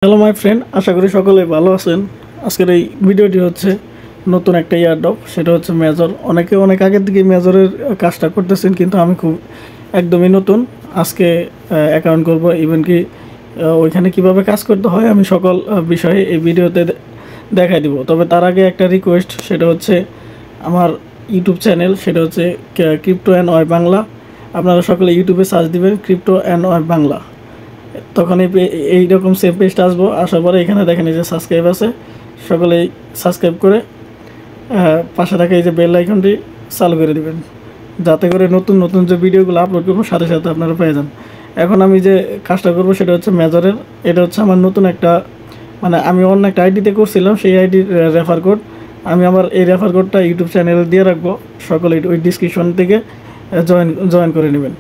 Hello my friend, আশা করি সকলেই ভালো আছেন। আজকের এই ভিডিওটি হচ্ছে নতুন একটা ইয়ারড্রপ, সেটা হচ্ছে মেজর। অনেকে অনেক আগের থেকে মেজরের কাজটা করতেছেন, কিন্তু আমি খুব একদমই নতুন। আজকে অ্যাকাউন্ট করব, ইভেন কি ওইখানে কিভাবে কাজ করতে হয় আমি সকল বিষয়ে এই ভিডিওতে দেখাই দিব। তবে তার আগে একটা রিকোয়েস্ট, সেটা হচ্ছে আমার ইউটিউব চ্যানেল, সেটা হচ্ছে ক্রিপ্টো অ্যান্ড ওয়াই বাংলা। আপনারা সকলে ইউটিউবে সার্চ দিবেন ক্রিপ্টো অ্যান্ড ওয়াই বাংলা, তখন এইরকম সেম পেজটা আসবো। আসার পরে এখানে দেখেন এই যে সাবস্ক্রাইব আছে, সকলেই সাবস্ক্রাইব করে পাশে থাকা এই যে বেল আইকনটি চালু করে দিবেন, যাতে করে নতুন নতুন যে ভিডিওগুলো আপলোড করবো সাথে সাথে আপনারা পেয়ে যান। এখন আমি যে কাজটা করবো সেটা হচ্ছে মেজরের। এটা হচ্ছে আমার নতুন একটা, মানে আমি অন্য একটা আইডিতে করছিলাম, সেই আইডির রেফার কোড। আমি আমার এই রেফার কোডটা ইউটিউব চ্যানেলে দিয়ে রাখবো, সকলে ওই ডিসক্রিপশন থেকে জয়েন করে নেবেন।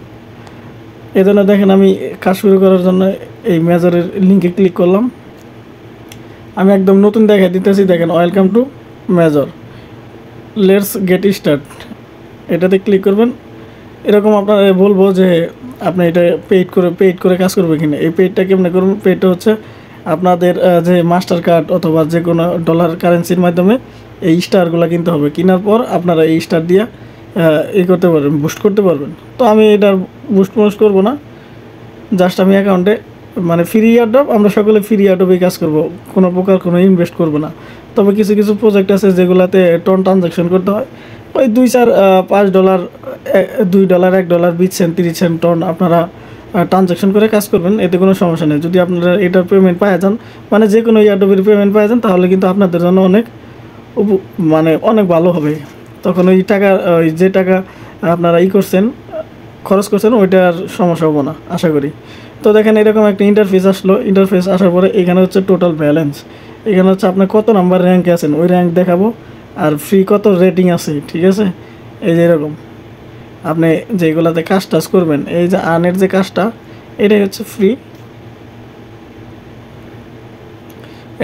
এই জন্য দেখেন আমি কাজ শুরু করার জন্য এই মেজরের লিঙ্কে ক্লিক করলাম। আমি একদম নতুন দেখাই দিতেছি, দেখেন welcome to major, let's get start. এটাতে ক্লিক করবেন। এরকম আপনার বলবো যে আপনি এটা পেইড করে কাজ করবে কিনা। এই পেইডটা কেমন করবেন? পেইডটা হচ্ছে আপনাদের যে মাস্টার কার্ড অথবা যে কোনো ডলার কারেন্সির মাধ্যমে এই স্টারগুলো কিনতে হবে। কেনার পর আপনারা এই স্টার দিয়ে করতে পারবেন, বুস্ট করতে পারবেন। তো আমি এটার বুস্ট করবো না, জাস্ট আমি অ্যাকাউন্টে, মানে ফ্রি ইয়ারড্রপ, আমরা সকলে ফ্রি ইয়ারড্রপেই কাজ করব, কোনো প্রকার কোনো ইনভেস্ট করব না। তবে কিছু কিছু প্রজেক্ট আছে যেগুলোতে টন ট্রানজ্যাকশন করতে হয়, ওই $2-4-5, $2, $1, 20 সেন্ট 30 সেন্ট টন আপনারা ট্রানজ্যাকশন করে কাজ করবেন, এতে কোনো সমস্যা নেই। যদি আপনারা এটার পেমেন্ট পাওয়া যান, মানে যে কোনো ইয়ারড্রপের পেমেন্ট পাওয়া যান, তাহলে কিন্তু আপনাদের জন্য অনেক ভালো হবে। তখন ওই যে টাকা আপনারা খরচ করছেন, ওইটার সমস্যা হবো না আশা করি। তো দেখেন এরকম একটা ইন্টারফেস আসলো। ইন্টারফেস আসার পরে এখানে হচ্ছে টোটাল ব্যালেন্স, এখানে হচ্ছে আপনার কত নাম্বার র্যাঙ্কে আছেন ওই র্যাঙ্ক দেখাবো, আর ফ্রি কত রেটিং আছে, ঠিক আছে। এই যে এরকম আপনি যেগুলোতে কাজ টাজ করবেন, এই যে আর্নের যে কাজটা, এটাই হচ্ছে ফ্রি,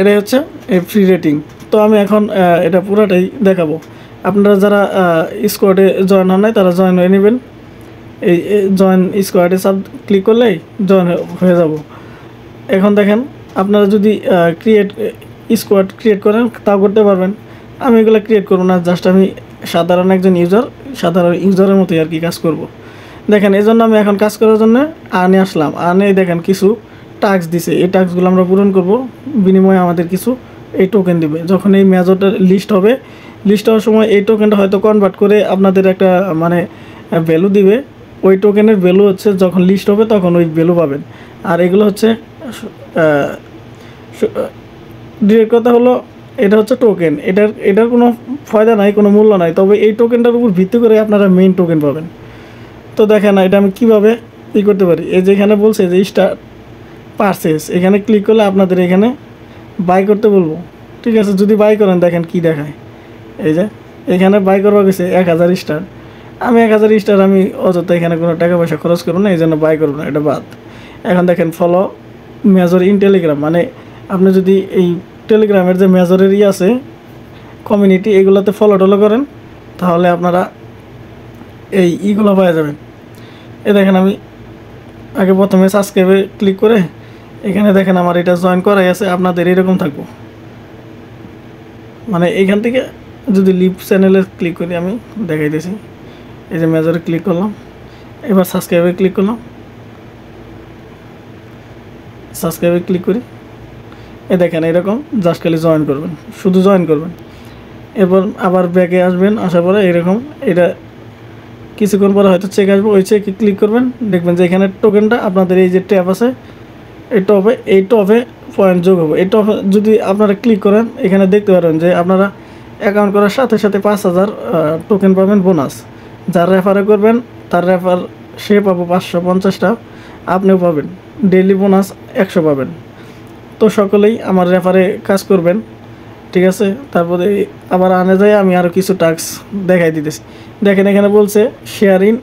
এটাই হচ্ছে এই ফ্রি রেটিং। তো আমি এখন এটা পুরাটাই দেখাবো। আপনারা যারা স্কোয়াডে জয়েন হন নাই, তারা জয়েন হয়ে নেবেন। এই জয়েন স্কোয়াডে ক্লিক করলেই জয়েন হয়ে যাব। এখন দেখেন আপনারা যদি স্কোয়াড ক্রিয়েট করেন, তাও করতে পারবেন। আমি এগুলো ক্রিয়েট করবো না, জাস্ট আমি সাধারণ একজন সাধারণ ইউজারের মতোই আর কি কাজ করব। দেখেন এই জন্য আমি এখন কাজ করার জন্য আর্নে আসলাম। আর্নে দেখেন কিছু টাস্ক দিছে, এই টাস্কগুলো আমরা পূরণ করব, বিনিময়ে আমাদের কিছু এই টোকেন দিবে। যখন এই মেজরটা লিস্ট হওয়ার সময় এই টোকেনটা হয়তো কনভার্ট করে আপনাদের একটা মানে ভ্যালু দিবে। ওই টোকেনের ভ্যালু হচ্ছে যখন লিস্ট হবে তখন ওই ভ্যালু পাবেন। আর এগুলো হচ্ছে ডিরেক্ট কথা হলো, এটা হচ্ছে টোকেন, এটার কোনো ফায়দা নাই, কোনো মূল্য নাই। তবে এই টোকেনটার উপর ভিত্তি করে আপনারা মেইন টোকেন পাবেন। তো দেখেন এটা আমি কীভাবে করতে পারি। এই যে এখানে বলছে যে স্টার্ট পারচেস, এখানে ক্লিক করলে আপনাদের এখানে বাই করতে বলবো, ঠিক আছে। যদি বাই করেন, দেখেন কি দেখায়, এই যে এখানে বাই করবা গেছে 1000 স্টার। আমি 1000 স্টার আমি অযথা এখানে কোনো টাকা পয়সা খরচ করবো না, এই জন্য বাই করবো না, এটা বাদ। এখন দেখেন ফলো মেজর ইন টেলিগ্রাম, মানে আপনি যদি এই টেলিগ্রামের যে মেজরের আছে কমিউনিটি, এগুলোতে ফলো করেন, তাহলে আপনারা এইগুলো পাওয়া যাবেন। দেখেন আমি আগে প্রথমে সাবস্ক্রাইবে ক্লিক করে এখানে দেখেন আমার এটা জয়েন করাই আছে। আপনাদের এরকম থাকবো, মানে এইখান থেকে যদি লিভ চ্যানেলে ক্লিক করি, আমি দেখাইতেছি। এই যে মেজরে ক্লিক করলাম, এবার সাবস্ক্রাইবে ক্লিক করলাম, সাবস্ক্রাইবে ক্লিক করি, দেখেন এরকম জাস্ট খালি জয়েন করবেন, শুধু জয়েন করবেন। এরপর আবার ব্যাকে আসবেন, আসার পরে এরকম এটা কিছুক্ষণ পরে হয়তো চেক আসবে, ওই চেকে ক্লিক করবেন, দেখবেন যে এখানে টোকেনটা আপনাদের এই যে ট্যাপ আছে, এই টপে পয়েন্ট যোগ হবে। এই টপে যদি আপনারা ক্লিক করেন, এখানে দেখতে পারেন যে আপনারা অ্যাকাউন্ট করার সাথে সাথে 5000 টোকেন পাবেন বোনাস। যার রেফারে করবেন তার রেফার সে পাবো 550টা, আপনিও পাবেন। ডেইলি বোনাস 100 পাবেন। তো সকলেই আমার রেফারে কাজ করবেন, ঠিক আছে। তারপরে আবার আনে যায় আমি আরও কিছু টাস্ক দেখাই দিতেছি। দেখেন এখানে বলছে শেয়ার ইন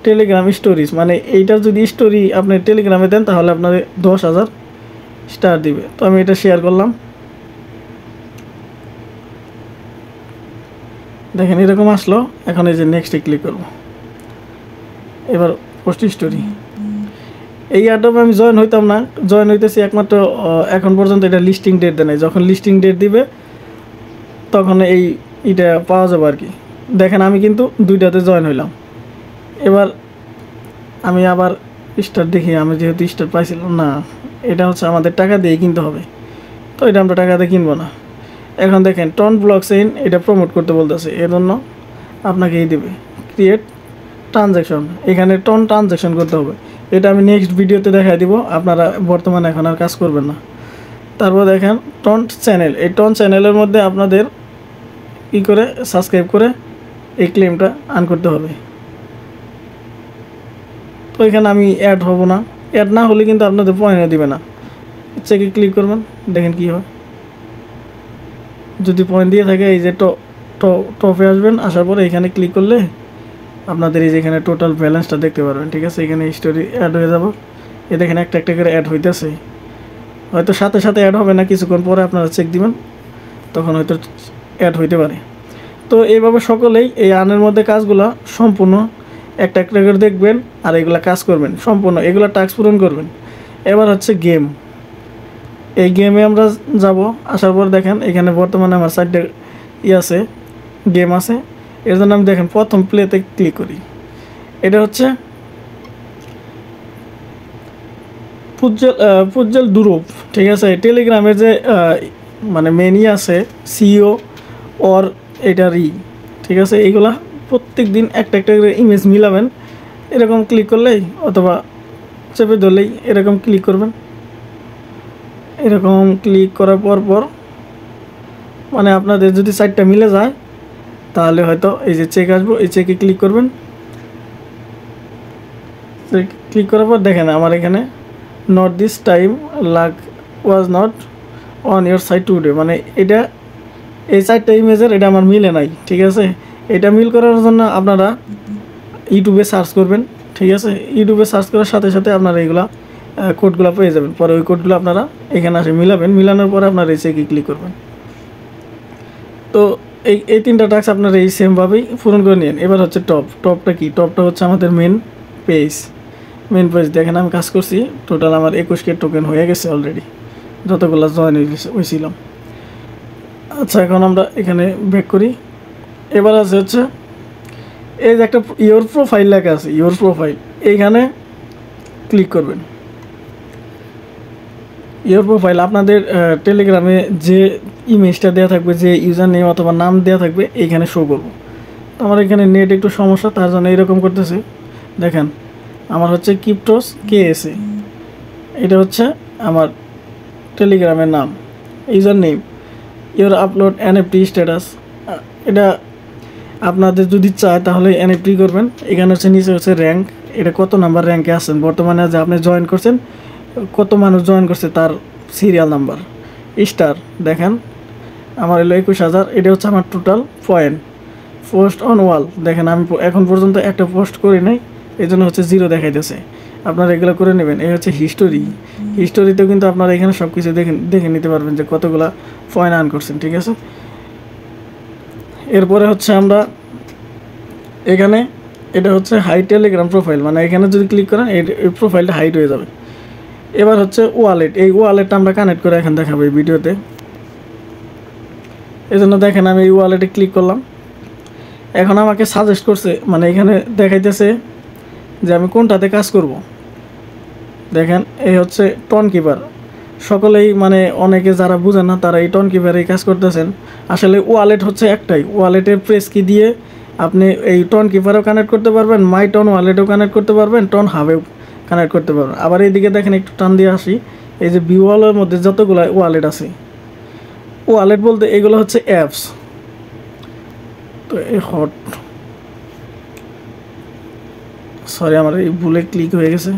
টেলিগ্রাম স্টোরিজ, মানে এইটার যদি স্টোরি আপনি টেলিগ্রামে দেন তাহলে আপনাদের 10,000 স্টার দিবে। তো আমি এটা শেয়ার করলাম, দেখেন এরকম আসলো। এখন এই যে নেক্সটে ক্লিক করব, এবার পোস্ট স্টোরি, এই এয়ারড্রপে আমি জয়েন হইতাম না, জয়েন হইতেছি একমাত্র এখন পর্যন্ত এটা লিস্টিং ডেট দেয় নাই। যখন লিস্টিং ডেট দিবে তখন এটা পাওয়া যাবে আর কি। দেখেন আমি কিন্তু দুইটাতে জয়েন হইলাম। এবার আমি আবার স্টার দেখি, আমি যেহেতু স্টার পাইছিলাম না, এটা হচ্ছে আমাদের টাকা দিয়ে কিনতে হবে, তো এটা আমরা টাকা দিয়ে কিনবো না। এখন দেখেন টন ব্লকচেইন এটা প্রমোট করতে বলতেছে, এর জন্য আপনাকে দেবে ক্রিয়েট ট্রানজ্যাকশন, এখানে টন ট্রানজ্যাকশন করতে হবে। এটা আমি নেক্সট ভিডিওতে দেখাই দিব, আপনারা বর্তমানে এখন আর কাজ করবেন না। তারপর দেখেন টন চ্যানেল, এই টন চ্যানেলের মধ্যে আপনাদের কী করে সাবস্ক্রাইব করে এই ক্লেমটা আর্ন করতে হবে। তো এখানে আমি অ্যাড হব না, অ্যাড না হলে কিন্তু আপনাদের পয়েন্টও দিবে না। চেকে ক্লিক করবেন, দেখেন কী হয়। যদি পয়েন্ট দিয়ে থাকে এই যে টপে আসবেন, আসার পরে এখানে ক্লিক করলে আপনাদের এই যে এখানে টোটাল ব্যালেন্সটা দেখতে পারবেন। ঠিক আছে, এখানে স্টোরি অ্যাড হয়ে যাব। এ দেখেন একটা একটা করে অ্যাড হইতেছে, হয়তো সাথে সাথে অ্যাড হবে না, কিছুক্ষণ পরে আপনারা চেক দিবেন, তখন হয়তো অ্যাড হইতে পারে। তো এইভাবে সকলেই এই আর্নের মধ্যে কাজগুলো সম্পূর্ণ একটা একটা করে দেখবেন আর এগুলা কাজ করবেন সম্পূর্ণ, এগুলো টাস্ক পূরণ করবেন। এবার হচ্ছে গেম, এই গেমে আমরা যাব। আসার পর দেখেন এখানে বর্তমানে আমার 4টে আছে, গেম আছে। এর জন্য আমি দেখেন প্রথম প্লেতে ক্লিক করি। এটা হচ্ছে পুজ্জল দুরূপ। ঠিক আছে, টেলিগ্রামের যে মানে মেনই আছে সিইও ওর এটারই। ঠিক আছে, এইগুলা প্রত্যেক দিন একটা একটা করে ইমেজ মিলাবেন, এরকম ক্লিক করলেই অথবা চেপে ধরলেই এরকম ক্লিক করবেন। এরকম ক্লিক করার পর মানে আপনাদের যদি সাইটটা মিলে যায় তাহলে হয়তো এই যে চেক আসবো, এই চেকে ক্লিক করবেন। ক্লিক করার পর দেখেন আমার এখানে not this time luck was not on your side today, মানে এটা এই 4টা ইমেজের এটা আমার মিলে নাই। ঠিক আছে, এটা মিল করার জন্য আপনারা ইউটিউবে সার্চ করবেন। ঠিক আছে, ইউটিউবে সার্চ করার সাথে সাথে আপনারা এইগুলা কোডগুলো পেয়ে যাবেন। পরে ওই কোডগুলো আপনারা এখানে আসে মিলাবেন, মিলানোর পরে আপনারা এই চেকে ক্লিক করবেন। তো এই 3টা টাস্ক আপনারা এই সেমভাবেই পূরণ করে নিন। এবার হচ্ছে টপটা কি, টপটা হচ্ছে আমাদের মেন পেজ। দেখেন আমি কাজ করছি, টোটাল আমার 21K টোকেন হয়ে গেছে অলরেডি, যতগুলো জয়েন হয়েছিলাম। আচ্ছা, এখন আমরা এখানে ব্যাক করি। এবার আছে হচ্ছে এই যে একটা ইয়োর প্রোফাইল লেখা আছে, ইয়োর প্রোফাইল, এইখানে ক্লিক করবেন। ইয়োর প্রোফাইল আপনাদের টেলিগ্রামে যে ইমেজটা দেওয়া থাকবে, যে ইউজার নেম অথবা নাম দেওয়া থাকবে, এইখানে শো করবো। তো আমার এখানে নেট একটু সমস্যা, তার জন্য এরকম করতেছে। দেখেন আমার হচ্ছে কিপ্টোস KSA, এটা হচ্ছে আমার টেলিগ্রামের নাম, user name, your upload NFT status. এটা আপনাদের যদি চায় তাহলে NFT করবেন। এখানে হচ্ছে নিচে হচ্ছে র্যাঙ্ক, এটা কত নাম্বার র্যাঙ্কে আছেন বর্তমানে, যে আপনি জয়েন করছেন, কত মানুষ জয়েন করছে তার সিরিয়াল নাম্বার। স্টার দেখেন আমার হলো 21,000, এটা হচ্ছে আমার total point. Post on wall দেখেন আমি এখন পর্যন্ত একটা পোস্ট করি নাই, এই জন্য হচ্ছে 0 দেখাইতেছে। আপনারা এগুলো করে নেবেন। এই হচ্ছে হিস্টোরিতেও কিন্তু আপনারা এখানে সব কিছু দেখে নিতে পারবেন যে কতগুলা পয়েন্ট আর্ন করছেন। ঠিক আছে, এরপরে হচ্ছে আমরা এখানে এটা হচ্ছে হাই টেলিগ্রাম প্রোফাইল, মানে এখানে যদি ক্লিক করেন এই প্রোফাইলটা হাইট হয়ে যাবে। এবার হচ্ছে ওয়ালেট, এই ওয়ালেটটা আমরা কানেক্ট করে এখন দেখাবো এই ভিডিওতে। এই জন্য দেখেন আমি এই ওয়ালেটে ক্লিক করলাম। এখন আমাকে সাজেস্ট করছে, মানে এখানে দেখাইতেছে যে আমি কোনটাতে কাজ করব। দেখেন এই হচ্ছে টন কিপার, সকলেই মানে অনেকে যারা বুঝেন না তারা এই টন কিপারে কাজ করতেছেন। আসলে ওয়ালেট হচ্ছে একটাই, ওয়ালেটের প্রেস কি দিয়ে আপনি এই টন কিপারেও কানেক্ট করতে পারবেন, মাই টন ওয়ালেটেও কানেক্ট করতে পারবেন, টন হাবেও কানেক্ট করতে পারবেন। আবার এইদিকে দেখেন একটু টান দিয়ে আসি, এই যে ভিওয়ালের মধ্যে যতগুলো ওয়ালেট আছে, ওয়ালেট বলতে এগুলো হচ্ছে অ্যাপস। তো এই সরি আমার এই ভুলে ক্লিক হয়ে গেছে,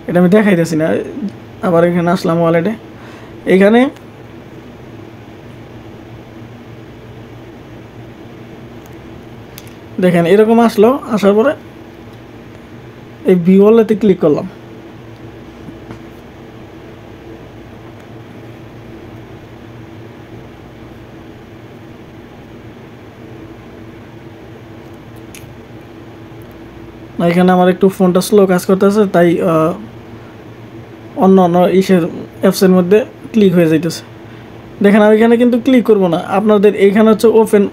এটা আমি দেখাইতেছি না। আবার এখানে আসলাম ওয়ালেটে, এখানে দেখেন এরকম আসলো। আসার পরে এই ভিওয়ালেতে ক্লিক করলাম। এখানে আমার একটু ফোনটা স্লো কাজ করতেছে, তাই অন্য অন্য অ্যাপসের মধ্যে ক্লিক হয়ে যাইতেছে। দেখেন আমি এখানে কিন্তু ক্লিক করব না, আপনাদের এইখানে হচ্ছে ওপেন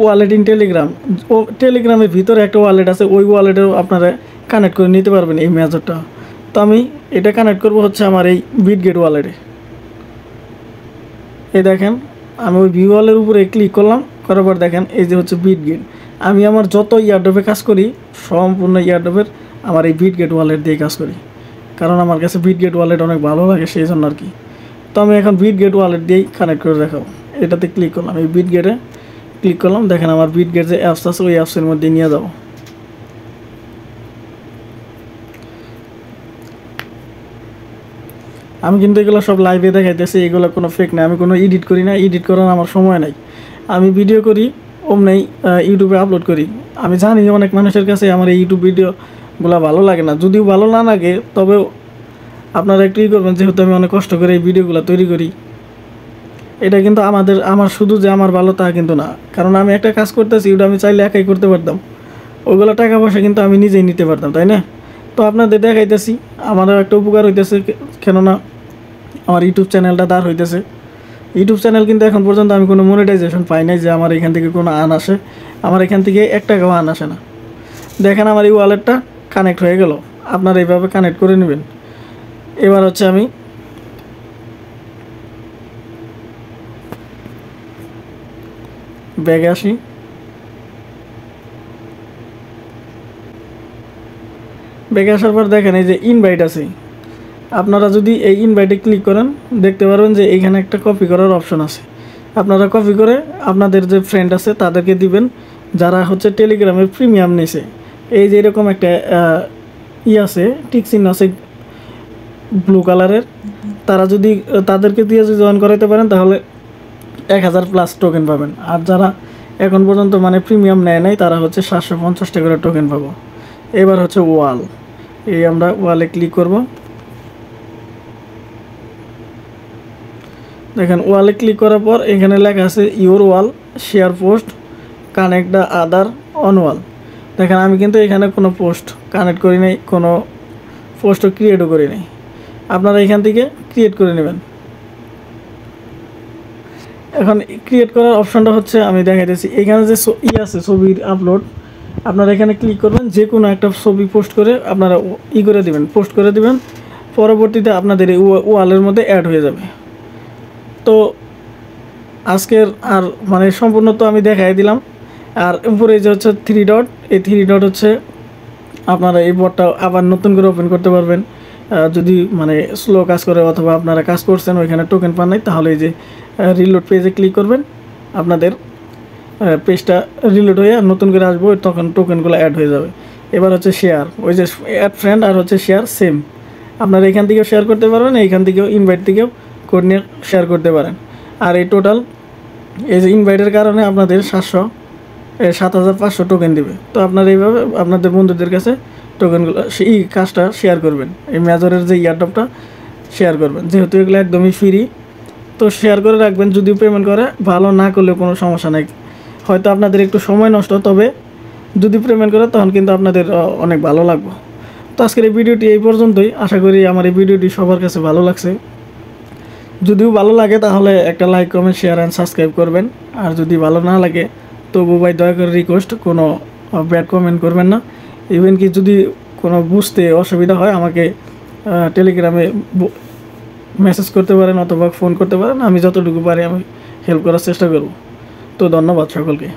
ওয়ালেট ইন টেলিগ্রাম, ও টেলিগ্রামের ভিতরে একটা ওয়ালেট আছে, ওই ওয়ালেটেও আপনারা কানেক্ট করে নিতে পারবেন এই মেজরটা। তো আমি এটা কানেক্ট করব হচ্ছে আমার এই বিটগেট ওয়ালেটে। এই দেখেন আমি ওই ভিউ ওয়ালের উপরে ক্লিক করলাম, করার পর দেখেন এই যে হচ্ছে বিটগেট। আমি আমার যত ইয়ারড্রপে কাজ করি সম্পূর্ণ ইয়ারড্রপের আমার এই বিটগেট ওয়ালেট দিয়ে কাজ করি, কারণ আমার কাছে বিটগেট ওয়ালেট অনেক ভালো লাগে, সেই জন্য আর কি। তো আমি এখন বিটগেট ওয়ালেট দিয়েই কানেক্ট করে দেখাবো। এটাতে ক্লিক করলাম, এই বিটগেটে ক্লিক করলাম, দেখেন আমার বিটগেট যে অ্যাপস আছে ওই অ্যাপসের মধ্যে নিয়ে যাবো। আমি কিন্তু এগুলো সব লাইভে দেখাইতেছি, এগুলো কোনো ফেক না, আমি কোনো এডিট করি না, এডিট করার আমার সময় নাই। আমি ভিডিও করি অমনি ইউটিউবে আপলোড করি। আমি জানি অনেক মানুষের কাছে আমার এই ইউটিউব ভিডিওগুলো ভালো লাগে না, যদিও ভালো না লাগে তবেও আপনারা একটু করবেন, যেহেতু আমি অনেক কষ্ট করে এই ভিডিওগুলো তৈরি করি। এটা কিন্তু আমার শুধু যে আমার ভালো তা কিন্তু না, কারণ আমি একটা কাজ করতেছি ওটা আমি চাইলে একাই করতে পারতাম, ওগুলো টাকা পয়সা কিন্তু আমি নিজেই নিতে পারতাম, তাই না? তো আপনাদের দেখাইতেছি, আমারও একটা উপকার হইতেছে, কেননা আমার ইউটিউব চ্যানেলটা দাঁড় হইতেছে। ইউটিউব চ্যানেল কিন্তু এখন পর্যন্ত আমি কোনো মনিটাইজেশন পাই নাই যে আমার এখান থেকে কোনো আর্ন আসে, আমার এখান থেকে 1 টাকাও আর্ন আসে না। দেখেন আমার এই ওয়ালেটটা কানেক্ট হয়ে গেল, আপনারা এইভাবে কানেক্ট করে নেবেন। এবার হচ্ছে আমি ব্যাগে আসি, ব্যাগে আসার পর দেখেন এই যে ইনভাইট আছে, আপনারা যদি এই ইনভাইটে ক্লিক করেন দেখতে পারবেন যে এইখানে একটা কপি করার অপশন আছে। আপনারা কপি করে আপনাদের যে ফ্রেন্ড আছে তাদেরকে দিবেন, যারা হচ্ছে টেলিগ্রামের প্রিমিয়াম নিছে। এই যে এরকম একটা আছে, টিক চিহ্ন আছে ব্লু কালারের, তারা যদি তাদেরকে দিয়ে যদি জয়েন করাইতে পারেন তাহলে 1000+ টোকেন পাবেন। আর যারা এখন পর্যন্ত মানে প্রিমিয়াম নেয় নাই তারা হচ্ছে 750 টাকা করে টোকেন পাবো। এবার হচ্ছে ওয়াল, এই আমরা ওয়ালে ক্লিক করব। দেখেন ওয়ালে ক্লিক করার পর এখানে লেখা আছে your wall share post connect the other on wall. দেখেন আমি কিন্তু এখানে কোনো পোস্ট কানেক্ট করি নাই, কোনো পোস্টও ক্রিয়েটও করি নাই, আপনারা এখান থেকে ক্রিয়েট করে নেবেন। এখন ক্রিয়েট করার অপশনটা হচ্ছে আমি দেখাইতেছি, এখানে যে আছে ছবির আপলোড, আপনারা এখানে ক্লিক করবেন, যে কোনো একটা ছবি পোস্ট করে আপনারা করে দিবেন, পোস্ট করে দিবেন, পরবর্তীতে আপনাদের এই ওয়ালের মধ্যে অ্যাড হয়ে যাবে। তো আজকের আর মানে সম্পূর্ণ তো আমি দেখাই দিলাম। আর উপরে যে হচ্ছে 3 ডট, এই 3 ডট হচ্ছে আপনারা এই বটটা আবার নতুন করে ওপেন করতে পারবেন। যদি মানে স্লো কাজ করে অথবা আপনারা কাজ করছেন ওইখানে টোকেন পান নাই, তাহলে এই যে রিলোড পেজে ক্লিক করবেন, আপনাদের পেজটা রিলোড হয়ে নতুন করে আসবো, তখন টোকেনগুলো অ্যাড হয়ে যাবে। এবার হচ্ছে শেয়ার, ওই যে অ্যাড ফ্রেন্ড আর হচ্ছে শেয়ার সেম, আপনারা এখান থেকেও শেয়ার করতে পারবেন, এইখান থেকেও ইনভাইট থেকেও কোড নিয়ে শেয়ার করতে পারেন। আর এই টোটাল এই যে ইনভাইটের কারণে আপনাদের 7500 টোকেন দিবে। তো আপনারা এইভাবে আপনাদের বন্ধুদের কাছে টোকেনগুলো এই কাজটা শেয়ার করবেন, এই মেজরের যে ইয়ারড্রপটা শেয়ার করবেন, যেহেতু এগুলো একদমই ফ্রি। তো শেয়ার করে রাখবেন, যদিও পেমেন্ট করে ভালো, না করলেও কোনো সমস্যা নেই, হয়তো আপনাদের একটু সময় নষ্ট, তবে যদি পেমেন্ট করে তখন কিন্তু আপনাদের অনেক ভালো লাগবে। তো আজকের এই ভিডিওটি এই পর্যন্তই, আশা করি আমার এই ভিডিওটি সবার কাছে ভালো লাগছে। যদিও ভালো লাগে তাহলে একটা like comment share and subscribe করবেন, আর যদি ভালো না লাগে তবু ভাই দয়া করে রিকোয়েস্ট কোনো ব্যাড কমেন্ট করবেন না। ইভেন কি যদি কোনো বুঝতে অসুবিধা হয় আমাকে টেলিগ্রামে মেসেজ করতে পারেন অথবা ফোন করতে পারেন, আমি যতটুকু পারি আমি হেল্প করার চেষ্টা করব। তো ধন্যবাদ সকলকে।